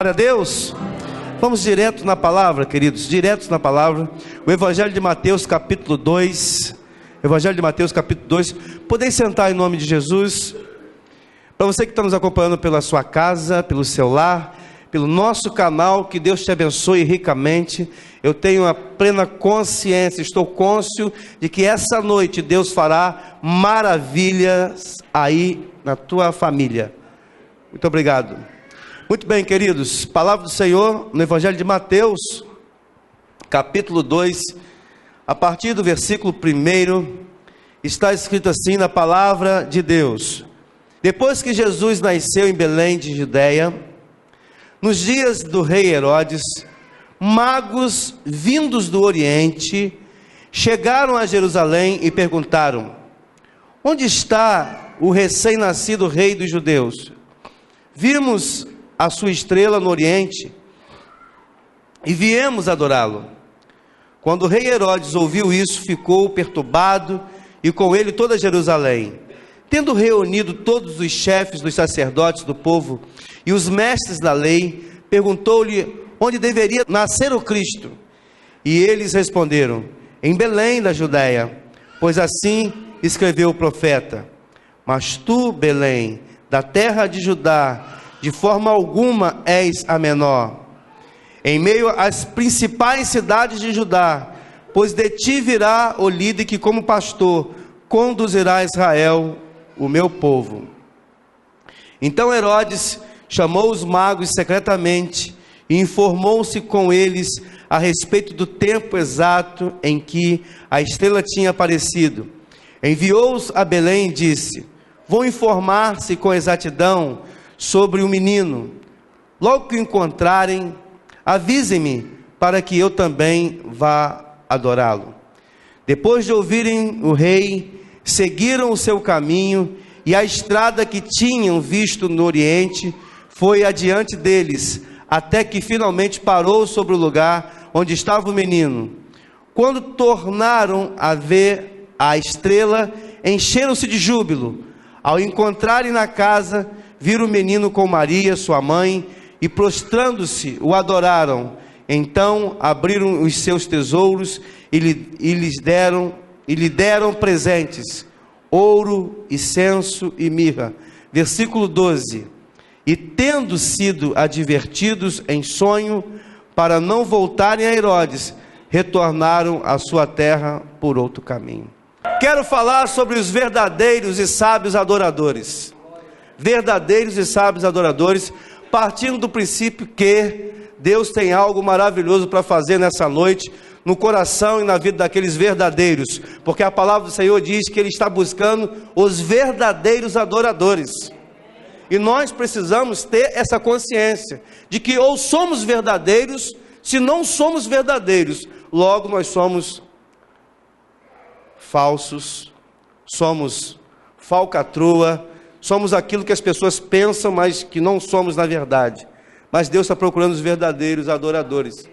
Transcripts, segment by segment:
Glória a Deus. Vamos direto na palavra, queridos, direto na palavra. O Evangelho de Mateus, capítulo 2. Evangelho de Mateus, capítulo 2. Podeis sentar em nome de Jesus. Para você que está nos acompanhando pela sua casa, pelo seu lar, pelo nosso canal, que Deus te abençoe ricamente. Eu tenho a plena consciência, estou cônscio de que essa noite Deus fará maravilhas aí na tua família. Muito obrigado. Muito bem, queridos, palavra do Senhor no Evangelho de Mateus, capítulo 2, a partir do versículo 1, está escrito assim na palavra de Deus: Depois que Jesus nasceu em Belém de Judeia, nos dias do rei Herodes, magos vindos do Oriente chegaram a Jerusalém e perguntaram: Onde está o recém-nascido rei dos judeus? Vimos a sua estrela no Oriente e viemos adorá-lo. Quando o rei Herodes ouviu isso, ficou perturbado, e com ele toda Jerusalém. Tendo reunido todos os chefes dos sacerdotes do povo e os mestres da lei, perguntou-lhe onde deveria nascer o Cristo. E eles responderam: em Belém da Judeia, pois assim escreveu o profeta: Mas tu, Belém, da terra de Judá, de forma alguma és a menor em meio às principais cidades de Judá, pois de ti virá o líder que como pastor conduzirá a Israel, o meu povo. Então Herodes chamou os magos secretamente e informou-se com eles a respeito do tempo exato em que a estrela tinha aparecido. Enviou-os a Belém e disse: Vão informar-se com exatidão sobre o menino. Logo que o encontrarem, avisem-me, para que eu também vá adorá-lo. Depois de ouvirem o rei, seguiram o seu caminho, e a estrada que tinham visto no Oriente foi adiante deles, até que finalmente parou sobre o lugar onde estava o menino. Quando tornaram a ver a estrela, encheram-se de júbilo. Ao encontrarem na casa, viram o menino com Maria, sua mãe, e prostrando-se, o adoraram. Então abriram os seus tesouros e lhe deram presentes: ouro, incenso e mirra. Versículo 12. E tendo sido advertidos em sonho para não voltarem a Herodes, retornaram à sua terra por outro caminho. Quero falar sobre os verdadeiros e sábios adoradores. Verdadeiros e sábios adoradores, partindo do princípio que Deus tem algo maravilhoso para fazer nessa noite, no coração e na vida daqueles verdadeiros, porque a palavra do Senhor diz que Ele está buscando os verdadeiros adoradores, e nós precisamos ter essa consciência, de que ou somos verdadeiros, se não somos verdadeiros, logo nós somos falsos, somos falcatrua, somos aquilo que as pessoas pensam, mas que não somos na verdade. Mas Deus está procurando os verdadeiros adoradores.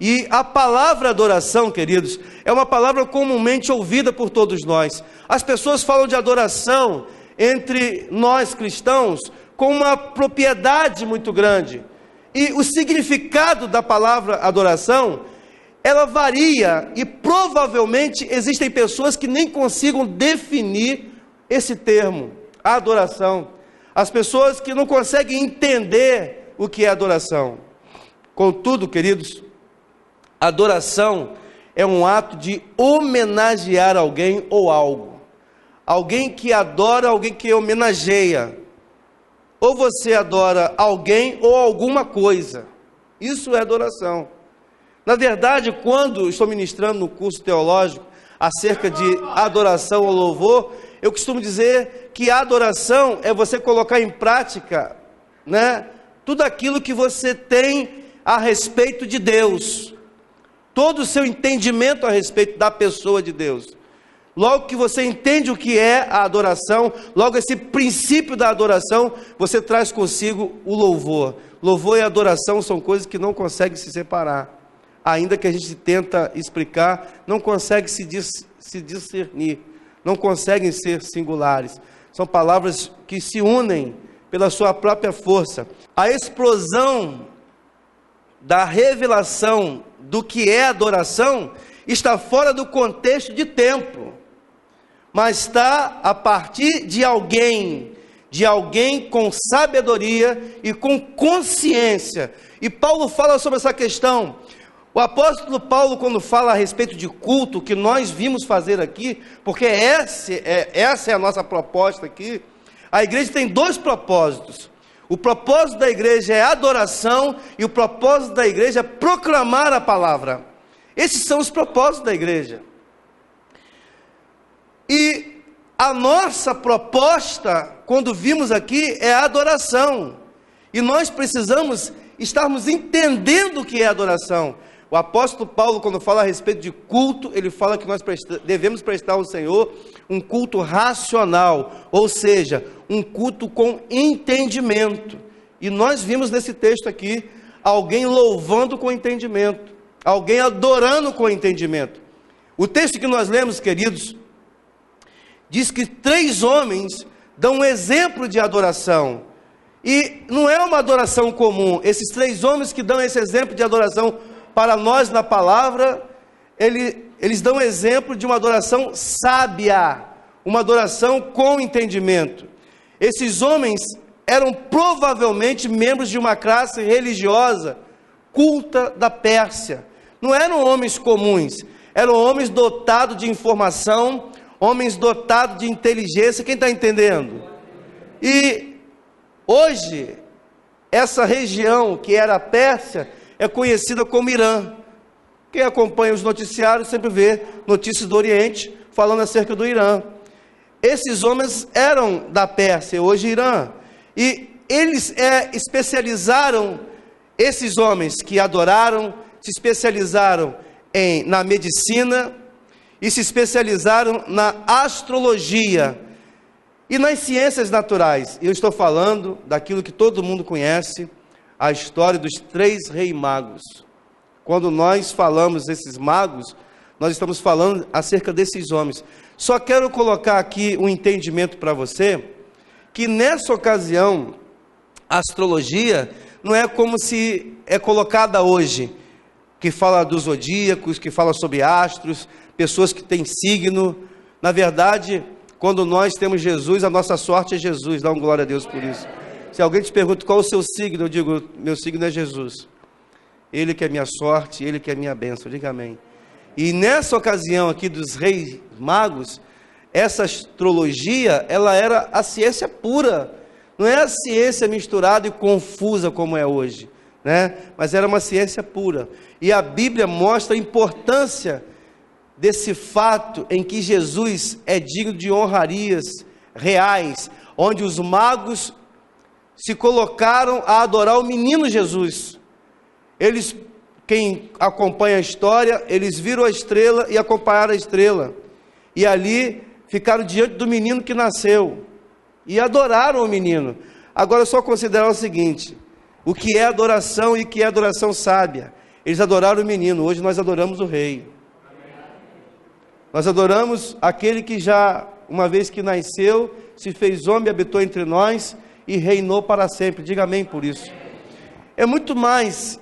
E a palavra adoração, queridos, é uma palavra comumente ouvida por todos nós. As pessoas falam de adoração entre nós cristãos com uma propriedade muito grande. E o significado da palavra adoração, ela varia, e provavelmente existem pessoas que nem consigam definir esse termo, adoração. As pessoas que não conseguem entender o que é adoração. Contudo, queridos, adoração é um ato de homenagear alguém ou algo. Alguém que adora, alguém que homenageia. Ou você adora alguém ou alguma coisa. Isso é adoração. Na verdade, quando estou ministrando no curso teológico acerca de adoração ou louvor, eu costumo dizer que a adoração é você colocar em prática, tudo aquilo que você tem a respeito de Deus, todo o seu entendimento a respeito da pessoa de Deus. Logo que você entende o que é a adoração, logo esse princípio da adoração, você traz consigo o louvor. Louvor e adoração são coisas que não conseguem se separar. Ainda que a gente tenta explicar, não consegue se discernir, não conseguem ser singulares. São palavras que se unem pela sua própria força. A explosão da revelação do que é adoração está fora do contexto de tempo, mas está a partir de alguém com sabedoria e com consciência. E Paulo fala sobre essa questão. O apóstolo Paulo, quando fala a respeito de culto, que nós vimos fazer aqui, porque essa é a nossa proposta aqui, a igreja tem dois propósitos. O propósito da igreja é adoração e o propósito da igreja é proclamar a palavra. Esses são os propósitos da igreja. E a nossa proposta, quando vimos aqui, é a adoração. E nós precisamos estarmos entendendo o que é adoração. O apóstolo Paulo, quando fala a respeito de culto, ele fala que nós devemos prestar ao Senhor um culto racional, ou seja, um culto com entendimento. E nós vimos nesse texto aqui, alguém louvando com entendimento, alguém adorando com entendimento. O texto que nós lemos, queridos, diz que 3 homens dão um exemplo de adoração. E não é uma adoração comum. Esses 3 homens que dão esse exemplo de adoração para nós na palavra, eles dão exemplo de uma adoração sábia, uma adoração com entendimento. Esses homens eram provavelmente membros de uma classe religiosa culta da Pérsia. Não eram homens comuns, eram homens dotados de informação, homens dotados de inteligência. Quem está entendendo? E hoje, essa região que era a Pérsia é conhecida como Irã. Quem acompanha os noticiários sempre vê notícias do Oriente falando acerca do Irã. Esses homens eram da Pérsia, hoje Irã. E eles especializaram, esses homens que adoraram, se especializaram na medicina e se especializaram na astrologia e nas ciências naturais. Eu estou falando daquilo que todo mundo conhece, a história dos 3 reis magos. Quando nós falamos desses magos, nós estamos falando acerca desses homens. Só quero colocar aqui um entendimento para você, que nessa ocasião, a astrologia não é como se é colocada hoje, que fala dos zodíacos, que fala sobre astros, pessoas que têm signo. Na verdade, quando nós temos Jesus, a nossa sorte é Jesus. Dá uma glória a Deus por isso. Se alguém te pergunta qual é o seu signo, eu digo, meu signo é Jesus. Ele que é minha sorte, Ele que é minha bênção. Diga amém. E nessa ocasião aqui dos reis magos, essa astrologia, ela era a ciência pura. Não é a ciência misturada e confusa como é hoje, né? Mas era uma ciência pura. E a Bíblia mostra a importância desse fato em que Jesus é digno de honrarias reais, onde os magos se colocaram a adorar o menino Jesus. Eles, quem acompanha a história, eles viram a estrela e acompanharam a estrela. E ali ficaram diante do menino que nasceu e adoraram o menino. Agora é só considerar o seguinte: o que é adoração e o que é adoração sábia. Eles adoraram o menino, hoje nós adoramos o rei. Nós adoramos aquele que já, uma vez que nasceu, se fez homem, habitou entre nós e reinou para sempre. Diga amém por isso. É muito mais,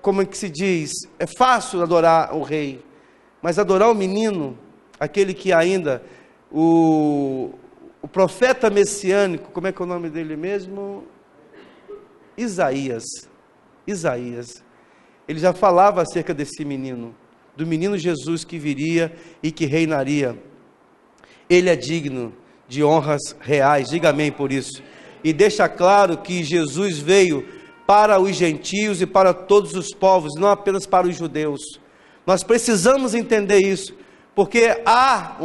como é que se diz, é fácil adorar o rei, mas adorar o menino, aquele que ainda, o profeta messiânico, como é que é o nome dele mesmo? Isaías, ele já falava acerca desse menino, do menino Jesus que viria e que reinaria. Ele é digno de honras reais, diga amém por isso. E deixa claro que Jesus veio para os gentios e para todos os povos, não apenas para os judeus. Nós precisamos entender isso, porque há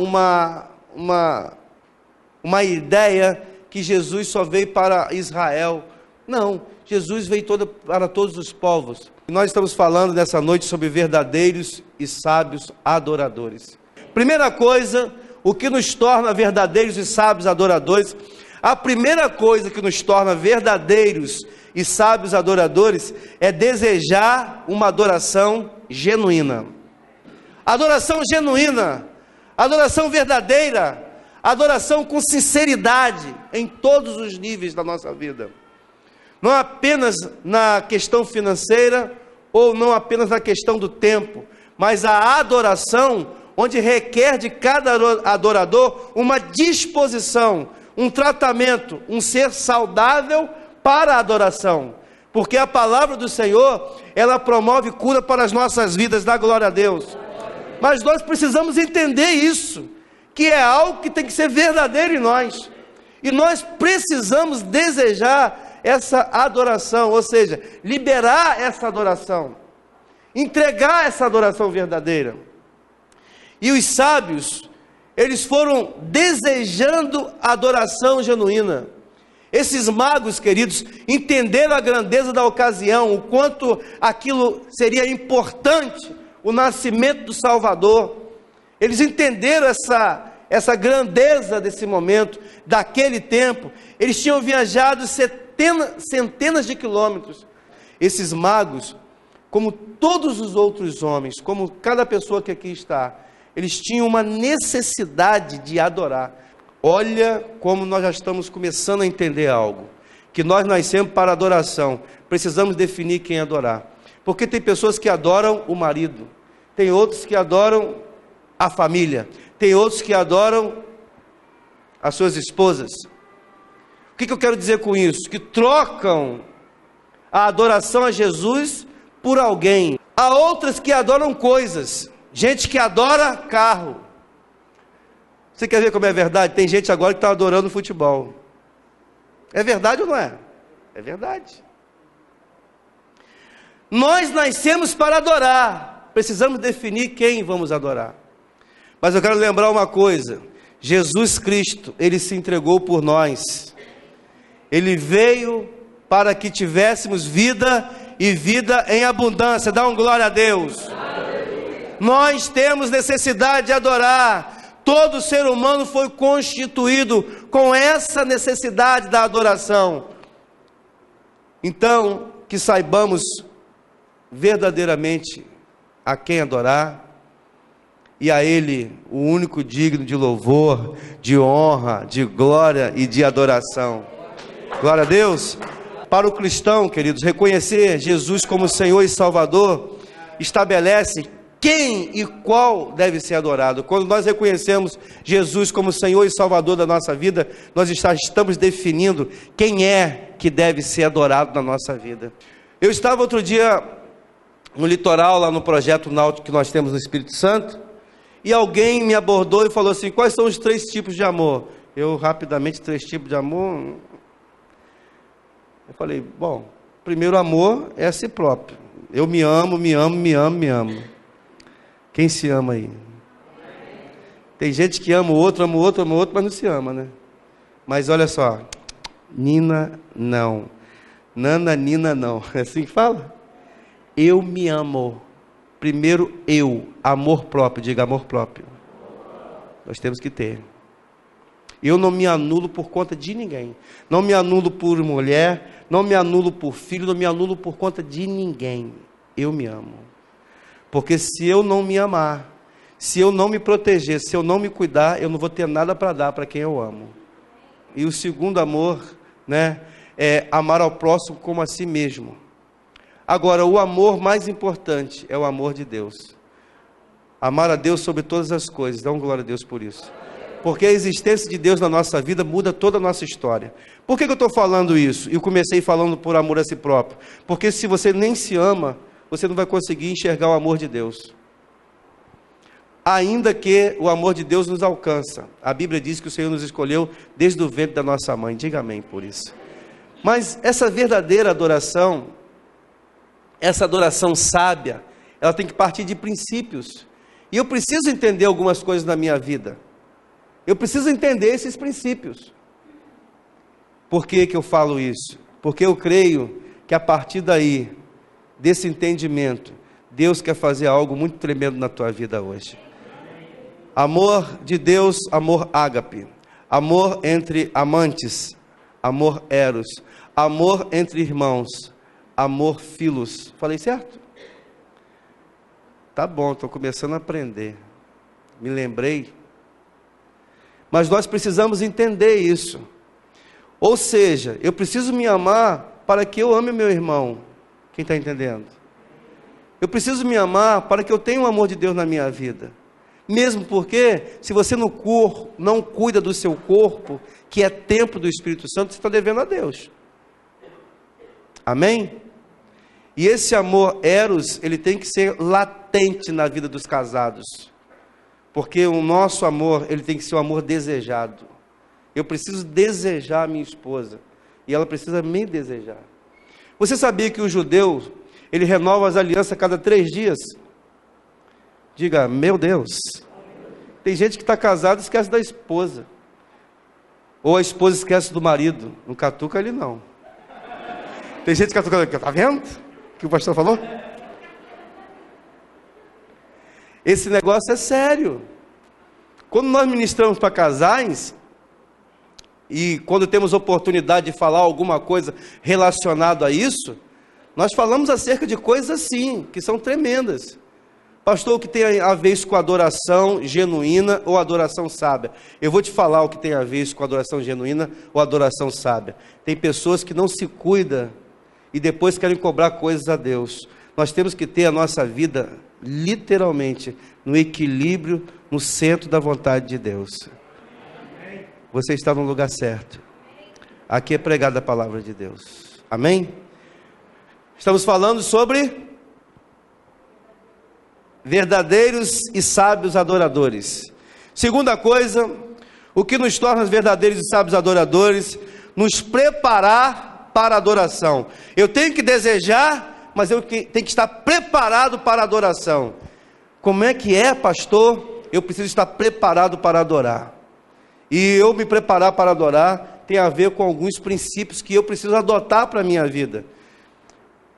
uma ideia que Jesus só veio para Israel. Não, Jesus veio para todos os povos. E nós estamos falando nessa noite sobre verdadeiros e sábios adoradores. Primeira coisa, o que nos torna verdadeiros e sábios adoradores? A primeira coisa que nos torna verdadeiros e sábios adoradores é desejar uma adoração genuína. Adoração genuína, adoração verdadeira, adoração com sinceridade em todos os níveis da nossa vida. Não apenas na questão financeira ou não apenas na questão do tempo, mas a adoração, onde requer de cada adorador uma disposição, um tratamento, um ser saudável para a adoração, porque a palavra do Senhor, ela promove cura para as nossas vidas, dá glória a Deus. Mas nós precisamos entender isso, que é algo que tem que ser verdadeiro em nós, e nós precisamos desejar essa adoração, ou seja, liberar essa adoração, entregar essa adoração verdadeira. E os sábios, eles foram desejando a adoração genuína. Esses magos, queridos, entenderam a grandeza da ocasião, o quanto aquilo seria importante, o nascimento do Salvador. Eles entenderam essa grandeza desse momento, daquele tempo. Eles tinham viajado centenas de quilômetros. Esses magos, como todos os outros homens, como cada pessoa que aqui está, eles tinham uma necessidade de adorar. Olha como nós já estamos começando a entender algo, que nós nascemos para adoração, precisamos definir quem adorar, porque tem pessoas que adoram o marido, tem outros que adoram a família, tem outros que adoram as suas esposas. O que eu quero dizer com isso? Que trocam a adoração a Jesus por alguém. Há outras que adoram coisas, gente que adora carro. Você quer ver como é verdade? Tem gente agora que está adorando futebol. É verdade ou não é? É verdade. Nós nascemos para adorar, precisamos definir quem vamos adorar. Mas eu quero lembrar uma coisa: Jesus Cristo, Ele se entregou por nós. Ele veio para que tivéssemos vida e vida em abundância. Dá um glória a Deus. Nós temos necessidade de adorar. Todo ser humano foi constituído com essa necessidade da adoração. Então, que saibamos verdadeiramente a quem adorar, e a Ele, o único digno de louvor, de honra, de glória e de adoração. Glória a Deus. Para o cristão, queridos, reconhecer Jesus como Senhor e Salvador estabelece quem e qual deve ser adorado. Quando nós reconhecemos Jesus como Senhor e Salvador da nossa vida, nós estamos definindo quem é que deve ser adorado na nossa vida. Eu estava outro dia no litoral, lá no projeto náutico que nós temos no Espírito Santo, e alguém me abordou e falou assim: quais são os 3 tipos de amor? Eu rapidamente, 3 tipos de amor. Eu falei: bom, primeiro amor é a si próprio. Eu me amo, me amo, me amo, me amo. Quem se ama aí? Tem gente que ama o outro, ama o outro, ama o outro, mas não se ama, né? Mas olha só, Nina não, Nana Nina não, é assim que fala? Eu me amo. Primeiro eu, amor próprio, diga amor próprio. Nós temos que ter. Eu não me anulo por conta de ninguém. Não me anulo por mulher, não me anulo por filho, não me anulo por conta de ninguém. Eu me amo. Porque se eu não me amar, se eu não me proteger, se eu não me cuidar, eu não vou ter nada para dar para quem eu amo. E o segundo amor, né, é amar ao próximo como a si mesmo. Agora, o amor mais importante é o amor de Deus. Amar a Deus sobre todas as coisas. Dá uma glória a Deus por isso. Porque a existência de Deus na nossa vida muda toda a nossa história. Por que eu estou falando isso? Eu comecei falando por amor a si próprio. Porque se você nem se ama, você não vai conseguir enxergar o amor de Deus. Ainda que o amor de Deus nos alcança. A Bíblia diz que o Senhor nos escolheu desde o ventre da nossa mãe. Diga amém por isso. Mas essa verdadeira adoração, essa adoração sábia, ela tem que partir de princípios. E eu preciso entender algumas coisas na minha vida. Eu preciso entender esses princípios. Por que eu falo isso? Porque eu creio que a partir daí, desse entendimento, Deus quer fazer algo muito tremendo na tua vida hoje. Amor de Deus, amor ágape. Amor entre amantes, amor eros. Amor entre irmãos, amor filos. Falei certo? Tá bom, estou começando a aprender. Me lembrei. Mas nós precisamos entender isso. Ou seja, eu preciso me amar para que eu ame meu irmão. Quem está entendendo? Eu preciso me amar para que eu tenha o amor de Deus na minha vida. Mesmo porque, se você não cuida do seu corpo, que é templo do Espírito Santo, você está devendo a Deus. Amém? E esse amor eros, ele tem que ser latente na vida dos casados. Porque o nosso amor, ele tem que ser um amor desejado. Eu preciso desejar a minha esposa, e ela precisa me desejar. Você sabia que o judeu, ele renova as alianças a cada 3 dias? Diga, meu Deus. Tem gente que está casada e esquece da esposa. Ou a esposa esquece do marido. Não catuca ele não. Tem gente que catuca, está vendo o que o pastor falou? Esse negócio é sério. Quando nós ministramos para casais, e quando temos oportunidade de falar alguma coisa relacionada a isso, nós falamos acerca de coisas assim, que são tremendas. Pastor, o que tem a ver isso com adoração genuína ou adoração sábia? Eu vou te falar o que tem a ver isso com adoração genuína ou adoração sábia. Tem pessoas que não se cuidam e depois querem cobrar coisas a Deus. Nós temos que ter a nossa vida, literalmente, no equilíbrio, no centro da vontade de Deus. Você está no lugar certo. Aqui é pregada a palavra de Deus. Amém? Estamos falando sobre verdadeiros e sábios adoradores. Segunda coisa, o que nos torna verdadeiros e sábios adoradores, nos preparar para a adoração. Eu tenho que desejar, mas eu tenho que estar preparado para a adoração. Como é que é, pastor? Eu preciso estar preparado para adorar. E eu me preparar para adorar tem a ver com alguns princípios que eu preciso adotar para a minha vida.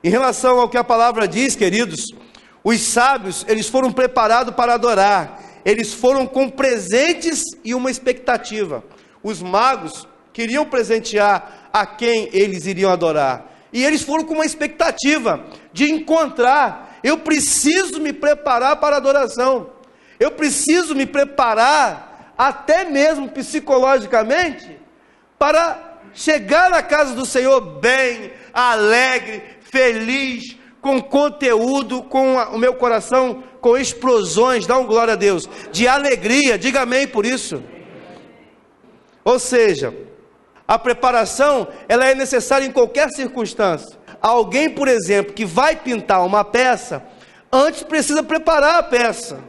Em relação ao que a palavra diz, queridos, os sábios, eles foram preparados para adorar. Eles foram com presentes e uma expectativa. Os magos queriam presentear a quem eles iriam adorar. E eles foram com uma expectativa de encontrar. Eu preciso me preparar para a adoração. Eu preciso me preparar, até mesmo psicologicamente, para chegar na casa do Senhor bem, alegre, feliz, com conteúdo, com o meu coração, com explosões, dá um glória a Deus, de alegria, diga amém por isso. Ou seja, a preparação, ela é necessária em qualquer circunstância. Alguém, por exemplo, que vai pintar uma peça, antes precisa preparar a peça,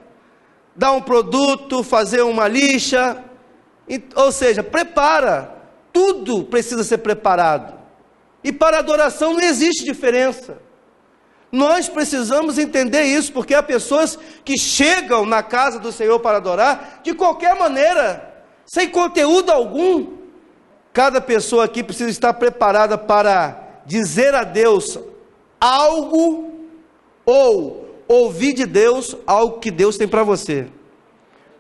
dar um produto, fazer uma lixa, ou seja, prepara, tudo precisa ser preparado. E para a adoração não existe diferença. Nós precisamos entender isso, porque há pessoas que chegam na casa do Senhor para adorar, de qualquer maneira, sem conteúdo algum. Cada pessoa aqui precisa estar preparada para dizer a Deus algo, ou ouvir de Deus algo que Deus tem para você.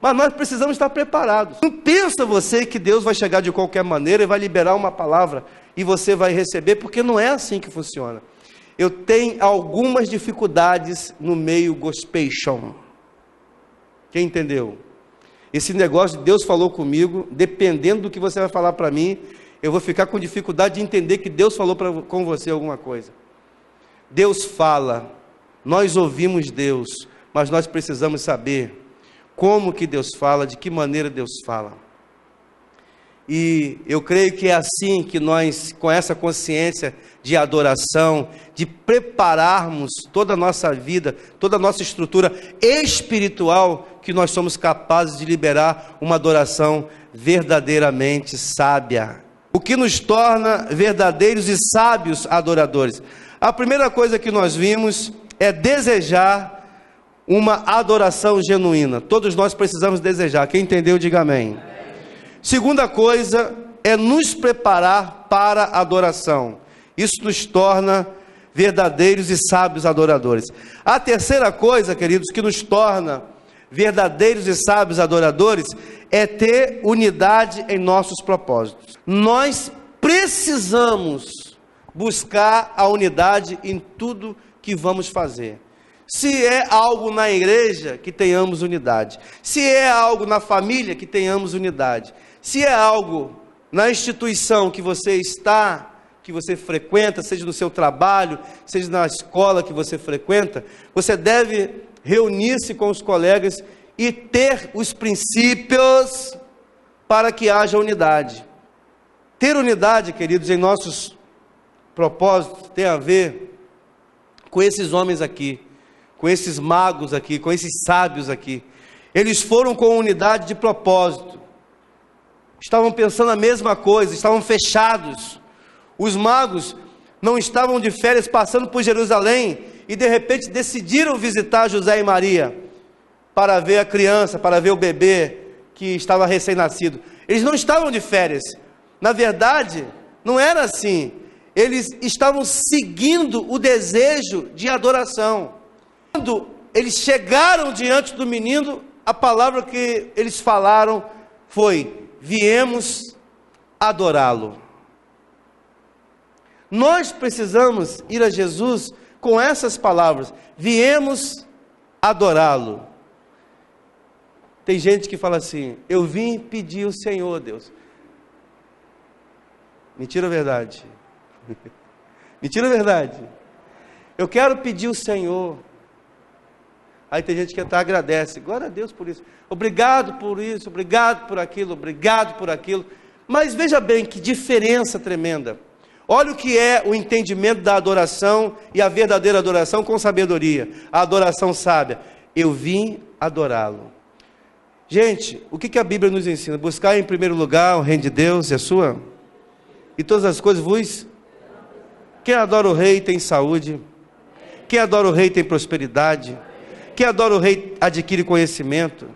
Mas nós precisamos estar preparados. Não pensa você que Deus vai chegar de qualquer maneira e vai liberar uma palavra, e você vai receber, porque não é assim que funciona. Eu tenho algumas dificuldades no meio gospelchão. Quem entendeu? Esse negócio de Deus falou comigo, dependendo do que você vai falar para mim, eu vou ficar com dificuldade de entender que Deus falou com você alguma coisa. Deus fala, nós ouvimos Deus, mas nós precisamos saber como que Deus fala, de que maneira Deus fala. E eu creio que é assim que nós, com essa consciência de adoração, de prepararmos toda a nossa vida, toda a nossa estrutura espiritual, que nós somos capazes de liberar uma adoração verdadeiramente sábia. O que nos torna verdadeiros e sábios adoradores? A primeira coisa que nós vimos é desejar uma adoração genuína. Todos nós precisamos desejar. Quem entendeu, diga amém. Segunda coisa é nos preparar para a adoração. Isso nos torna verdadeiros e sábios adoradores. A terceira coisa, queridos, que nos torna verdadeiros e sábios adoradores é ter unidade em nossos propósitos. Nós precisamos buscar a unidade em tudo que vamos fazer. Se é algo na igreja, que tenhamos unidade. Se é algo na família, que tenhamos unidade. Se é algo na instituição que você está, que você frequenta, seja no seu trabalho, seja na escola que você frequenta, você deve reunir-se com os colegas e ter os princípios para que haja unidade. Ter unidade, queridos, em nossos propósitos tem a ver com esses homens aqui, com esses magos aqui, com esses sábios aqui. Eles foram com unidade de propósito, estavam pensando a mesma coisa, estavam fechados. Os magos não estavam de férias passando por Jerusalém e de repente decidiram visitar José e Maria para ver a criança, para ver o bebê que estava recém-nascido. Eles não estavam de férias, na verdade não era assim. Eles estavam seguindo o desejo de adoração. Quando eles chegaram diante do menino, a palavra que eles falaram foi: viemos adorá-lo. Nós precisamos ir a Jesus com essas palavras: viemos adorá-lo. Tem gente que fala assim: eu vim pedir o Senhor, Deus. Mentira ou verdade? Mentira ou verdade? Eu quero pedir o Senhor. Aí tem gente que até agradece: glória a Deus por isso, obrigado por isso, obrigado por aquilo, obrigado por aquilo. Mas veja bem que diferença tremenda. Olha o que é o entendimento da adoração e a verdadeira adoração com sabedoria. A adoração sábia: eu vim adorá-lo. Gente, o que a Bíblia nos ensina? Buscar em primeiro lugar o reino de Deus e a sua, e todas as coisas vos. Quem adora o rei tem saúde. Quem adora o rei tem prosperidade. Quem adora o rei adquire conhecimento.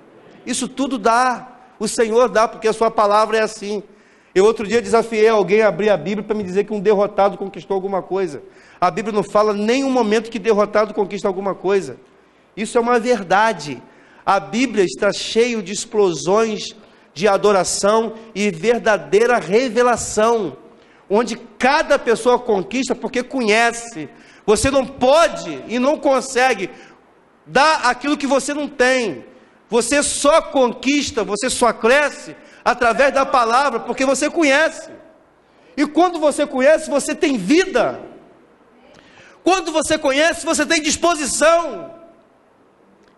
Isso tudo dá, o Senhor dá, porque a sua palavra é assim. Eu outro dia desafiei alguém a abrir a Bíblia para me dizer que um derrotado conquistou alguma coisa. A Bíblia não fala nenhum momento que derrotado conquista alguma coisa. Isso é uma verdade. A Bíblia está cheia de explosões de adoração e verdadeira revelação, onde cada pessoa conquista porque conhece. Você não pode e não consegue dar aquilo que você não tem. Você só conquista, você só cresce através da palavra, porque você conhece. E quando você conhece, você tem vida. Quando você conhece, você tem disposição.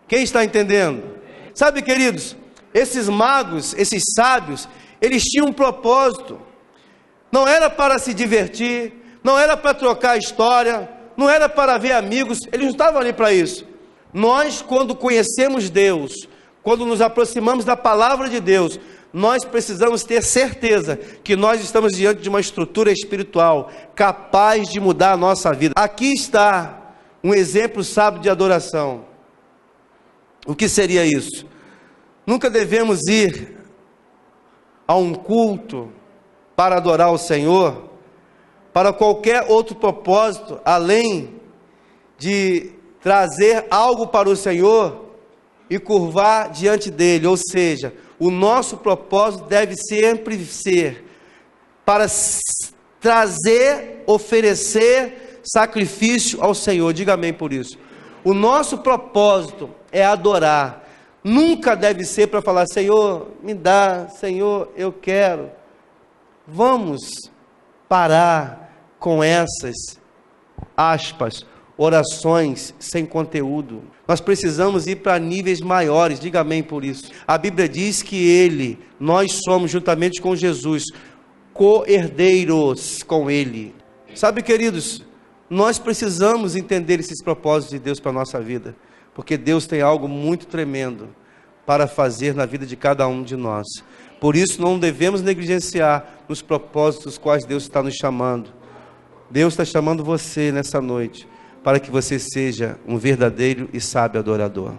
Quem está entendendo? Sabe, queridos, esses magos, esses sábios, eles tinham um propósito. Não era para se divertir, não era para trocar história, não era para ver amigos, eles não estavam ali para isso. Nós, quando conhecemos Deus, quando nos aproximamos da palavra de Deus, nós precisamos ter certeza que nós estamos diante de uma estrutura espiritual capaz de mudar a nossa vida. Aqui está um exemplo sábio de adoração. O que seria isso? Nunca devemos ir a um culto para adorar o Senhor para qualquer outro propósito, além de trazer algo para o Senhor e curvar diante dele. Ou seja, o nosso propósito deve sempre ser para trazer, oferecer sacrifício ao Senhor. Diga amém por isso. O nosso propósito é adorar. Nunca deve ser para falar: Senhor, me dá, Senhor, eu quero. Vamos parar com essas, aspas, orações sem conteúdo. Nós precisamos ir para níveis maiores. Diga amém por isso. A Bíblia diz que nós somos juntamente com Jesus, co-herdeiros com Ele. Sabe, queridos, nós precisamos entender esses propósitos de Deus para a nossa vida, porque Deus tem algo muito tremendo para fazer na vida de cada um de nós. Por isso não devemos negligenciar os propósitos quais Deus está nos chamando. Deus está chamando você nessa noite para que você seja um verdadeiro e sábio adorador.